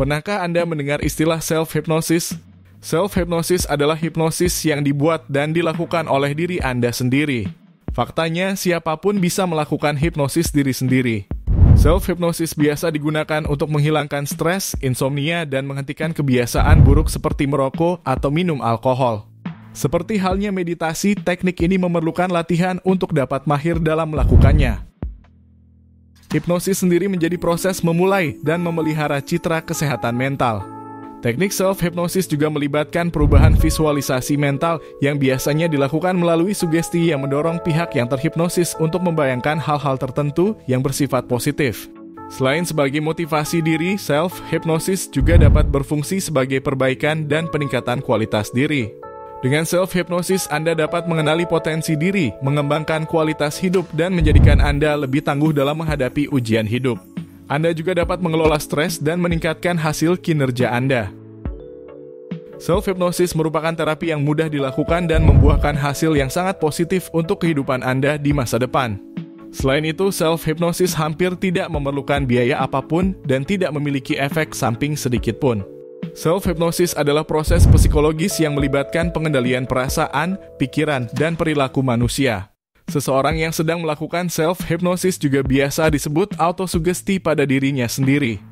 Pernahkah Anda mendengar istilah self-hypnosis? Self-hypnosis adalah hipnosis yang dibuat dan dilakukan oleh diri Anda sendiri. Faktanya, siapapun bisa melakukan hipnosis diri sendiri. Self-hypnosis biasa digunakan untuk menghilangkan stres, insomnia, dan menghentikan kebiasaan buruk seperti merokok atau minum alkohol. Seperti halnya meditasi, teknik ini memerlukan latihan untuk dapat mahir dalam melakukannya. Hipnosis sendiri menjadi proses memulai dan memelihara citra kesehatan mental. Teknik self-hypnosis juga melibatkan perubahan visualisasi mental yang biasanya dilakukan melalui sugesti yang mendorong pihak yang terhipnosis untuk membayangkan hal-hal tertentu yang bersifat positif. Selain sebagai motivasi diri, self-hypnosis juga dapat berfungsi sebagai perbaikan dan peningkatan kualitas diri. Dengan self-hypnosis, Anda dapat mengenali potensi diri, mengembangkan kualitas hidup, dan menjadikan Anda lebih tangguh dalam menghadapi ujian hidup. Anda juga dapat mengelola stres dan meningkatkan hasil kinerja Anda. Self-hypnosis merupakan terapi yang mudah dilakukan dan membuahkan hasil yang sangat positif untuk kehidupan Anda di masa depan. Selain itu, self-hypnosis hampir tidak memerlukan biaya apapun dan tidak memiliki efek samping sedikit pun. Self-hypnosis adalah proses psikologis yang melibatkan pengendalian perasaan, pikiran, dan perilaku manusia. Seseorang yang sedang melakukan self-hypnosis juga biasa disebut autosugesti pada dirinya sendiri.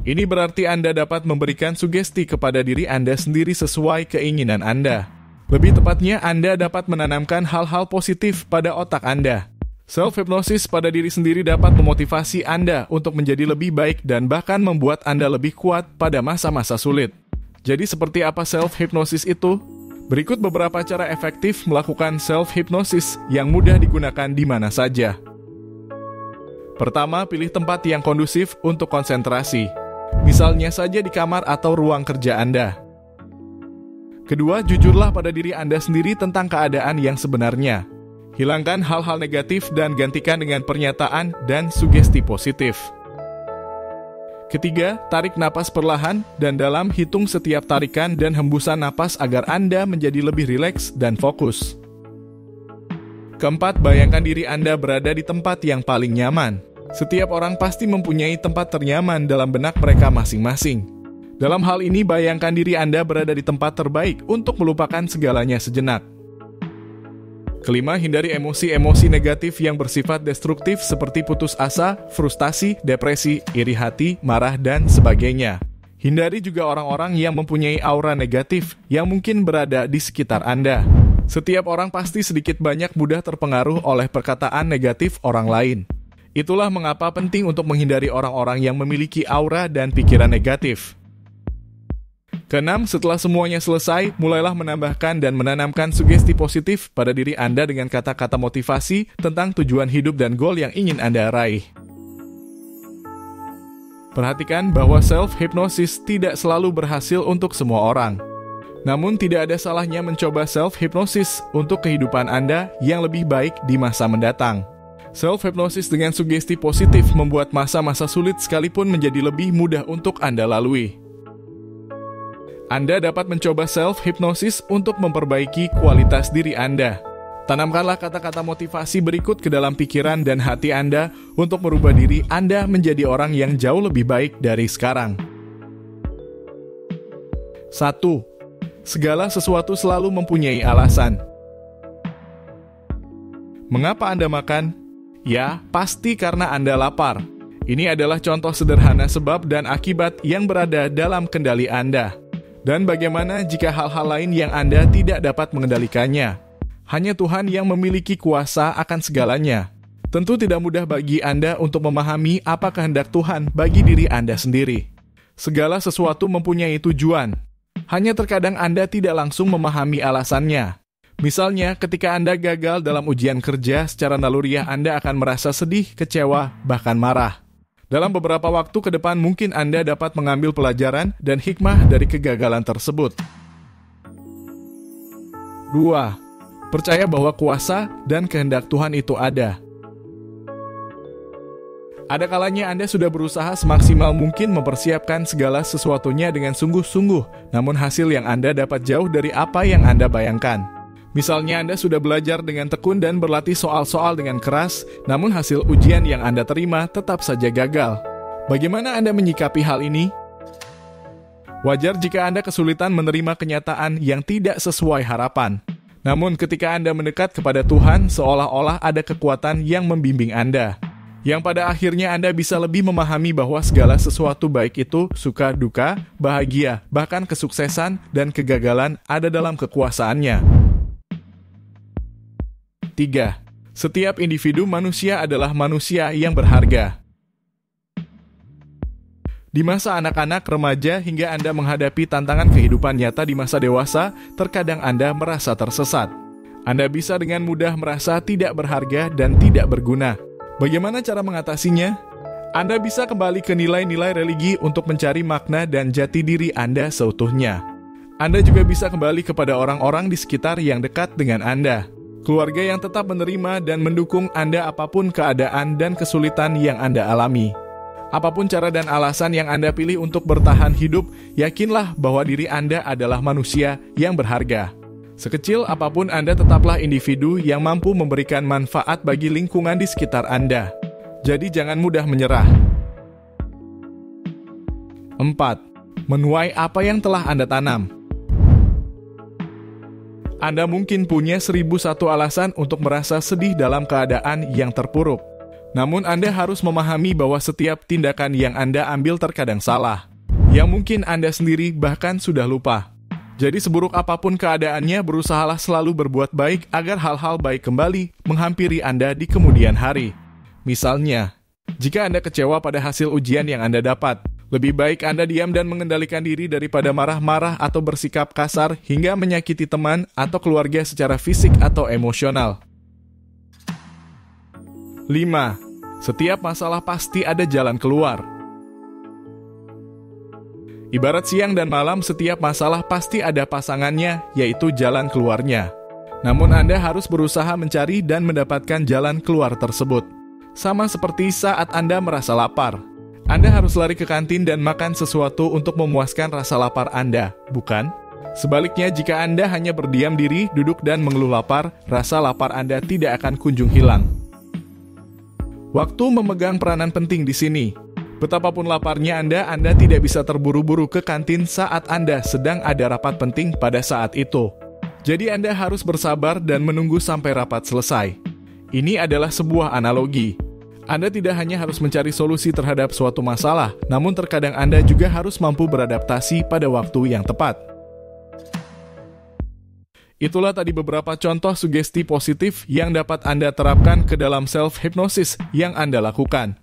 Ini berarti Anda dapat memberikan sugesti kepada diri Anda sendiri sesuai keinginan Anda. Lebih tepatnya, Anda dapat menanamkan hal-hal positif pada otak Anda. Self-hypnosis pada diri sendiri dapat memotivasi Anda untuk menjadi lebih baik dan bahkan membuat Anda lebih kuat pada masa-masa sulit. Jadi seperti apa self-hypnosis itu? Berikut beberapa cara efektif melakukan self-hypnosis yang mudah digunakan di mana saja. Pertama, pilih tempat yang kondusif untuk konsentrasi. Misalnya saja di kamar atau ruang kerja Anda. Kedua, jujurlah pada diri Anda sendiri tentang keadaan yang sebenarnya. Hilangkan hal-hal negatif dan gantikan dengan pernyataan dan sugesti positif. Ketiga, tarik napas perlahan dan dalam, hitung setiap tarikan dan hembusan napas agar Anda menjadi lebih rileks dan fokus. Keempat, bayangkan diri Anda berada di tempat yang paling nyaman. Setiap orang pasti mempunyai tempat ternyaman dalam benak mereka masing-masing. Dalam hal ini, bayangkan diri Anda berada di tempat terbaik untuk melupakan segalanya sejenak. Kelima, hindari emosi-emosi negatif yang bersifat destruktif seperti putus asa, frustasi, depresi, iri hati, marah, dan sebagainya. Hindari juga orang-orang yang mempunyai aura negatif yang mungkin berada di sekitar Anda. Setiap orang pasti sedikit banyak mudah terpengaruh oleh perkataan negatif orang lain. Itulah mengapa penting untuk menghindari orang-orang yang memiliki aura dan pikiran negatif. Keenam, setelah semuanya selesai, mulailah menambahkan dan menanamkan sugesti positif pada diri Anda dengan kata-kata motivasi tentang tujuan hidup dan goal yang ingin Anda raih. Perhatikan bahwa self-hypnosis tidak selalu berhasil untuk semua orang. Namun tidak ada salahnya mencoba self-hypnosis untuk kehidupan Anda yang lebih baik di masa mendatang. Self-hypnosis dengan sugesti positif membuat masa-masa sulit sekalipun menjadi lebih mudah untuk Anda lalui. Anda dapat mencoba self-hypnosis untuk memperbaiki kualitas diri Anda. Tanamkanlah kata-kata motivasi berikut ke dalam pikiran dan hati Anda untuk merubah diri Anda menjadi orang yang jauh lebih baik dari sekarang. 1. Segala sesuatu selalu mempunyai alasan. Mengapa Anda makan? Ya, pasti karena Anda lapar. Ini adalah contoh sederhana sebab dan akibat yang berada dalam kendali Anda. Dan bagaimana jika hal-hal lain yang Anda tidak dapat mengendalikannya? Hanya Tuhan yang memiliki kuasa akan segalanya. Tentu tidak mudah bagi Anda untuk memahami apa kehendak Tuhan bagi diri Anda sendiri. Segala sesuatu mempunyai tujuan. Hanya terkadang Anda tidak langsung memahami alasannya. Misalnya, ketika Anda gagal dalam ujian kerja, secara naluriah Anda akan merasa sedih, kecewa, bahkan marah. Dalam beberapa waktu ke depan mungkin Anda dapat mengambil pelajaran dan hikmah dari kegagalan tersebut. 2. Percaya bahwa kuasa dan kehendak Tuhan itu ada. Ada kalanya Anda sudah berusaha semaksimal mungkin mempersiapkan segala sesuatunya dengan sungguh-sungguh, namun hasil yang Anda dapat jauh dari apa yang Anda bayangkan. Misalnya Anda sudah belajar dengan tekun dan berlatih soal-soal dengan keras, namun hasil ujian yang Anda terima tetap saja gagal. Bagaimana Anda menyikapi hal ini? Wajar jika Anda kesulitan menerima kenyataan yang tidak sesuai harapan. Namun ketika Anda mendekat kepada Tuhan, seolah-olah ada kekuatan yang membimbing Anda. Yang pada akhirnya Anda bisa lebih memahami bahwa segala sesuatu baik itu, suka, duka, bahagia, bahkan kesuksesan dan kegagalan ada dalam kekuasaannya. 3. Setiap individu manusia adalah manusia yang berharga. Di masa anak-anak, remaja, hingga Anda menghadapi tantangan kehidupan nyata di masa dewasa, terkadang Anda merasa tersesat. Anda bisa dengan mudah merasa tidak berharga dan tidak berguna. Bagaimana cara mengatasinya? Anda bisa kembali ke nilai-nilai religi untuk mencari makna dan jati diri Anda seutuhnya. Anda juga bisa kembali kepada orang-orang di sekitar yang dekat dengan Anda. Keluarga yang tetap menerima dan mendukung Anda apapun keadaan dan kesulitan yang Anda alami. Apapun cara dan alasan yang Anda pilih untuk bertahan hidup, yakinlah bahwa diri Anda adalah manusia yang berharga. Sekecil apapun Anda tetaplah individu yang mampu memberikan manfaat bagi lingkungan di sekitar Anda. Jadi jangan mudah menyerah. 4. Menuai apa yang telah Anda tanam. Anda mungkin punya 1001 alasan untuk merasa sedih dalam keadaan yang terpuruk. Namun Anda harus memahami bahwa setiap tindakan yang Anda ambil terkadang salah. Yang mungkin Anda sendiri bahkan sudah lupa. Jadi seburuk apapun keadaannya, berusahalah selalu berbuat baik agar hal-hal baik kembali menghampiri Anda di kemudian hari. Misalnya, jika Anda kecewa pada hasil ujian yang Anda dapat, lebih baik Anda diam dan mengendalikan diri daripada marah-marah atau bersikap kasar hingga menyakiti teman atau keluarga secara fisik atau emosional. 5. Setiap masalah pasti ada jalan keluar. Ibarat siang dan malam, setiap masalah pasti ada pasangannya, yaitu jalan keluarnya. Namun Anda harus berusaha mencari dan mendapatkan jalan keluar tersebut. Sama seperti saat Anda merasa lapar. Anda harus lari ke kantin dan makan sesuatu untuk memuaskan rasa lapar Anda, bukan? Sebaliknya, jika Anda hanya berdiam diri, duduk dan mengeluh lapar, rasa lapar Anda tidak akan kunjung hilang. Waktu memegang peranan penting di sini. Betapapun laparnya Anda tidak bisa terburu-buru ke kantin saat Anda sedang ada rapat penting pada saat itu. Jadi Anda harus bersabar dan menunggu sampai rapat selesai. Ini adalah sebuah analogi. Anda tidak hanya harus mencari solusi terhadap suatu masalah, namun terkadang Anda juga harus mampu beradaptasi pada waktu yang tepat. Itulah tadi beberapa contoh sugesti positif yang dapat Anda terapkan ke dalam self-hypnosis yang Anda lakukan.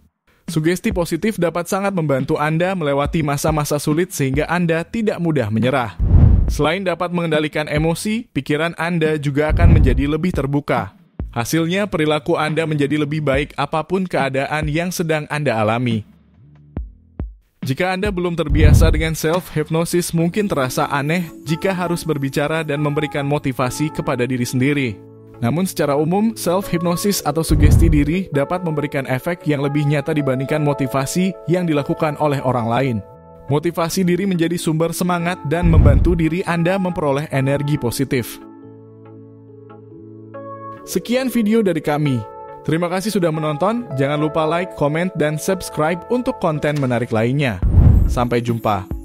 Sugesti positif dapat sangat membantu Anda melewati masa-masa sulit sehingga Anda tidak mudah menyerah. Selain dapat mengendalikan emosi, pikiran Anda juga akan menjadi lebih terbuka. Hasilnya, perilaku Anda menjadi lebih baik apapun keadaan yang sedang Anda alami. Jika Anda belum terbiasa dengan self-hypnosis, mungkin terasa aneh jika harus berbicara dan memberikan motivasi kepada diri sendiri. Namun secara umum, self-hypnosis atau sugesti diri dapat memberikan efek yang lebih nyata dibandingkan motivasi yang dilakukan oleh orang lain. Motivasi diri menjadi sumber semangat dan membantu diri Anda memperoleh energi positif. Sekian video dari kami. Terima kasih sudah menonton. Jangan lupa like, komen, dan subscribe untuk konten menarik lainnya. Sampai jumpa.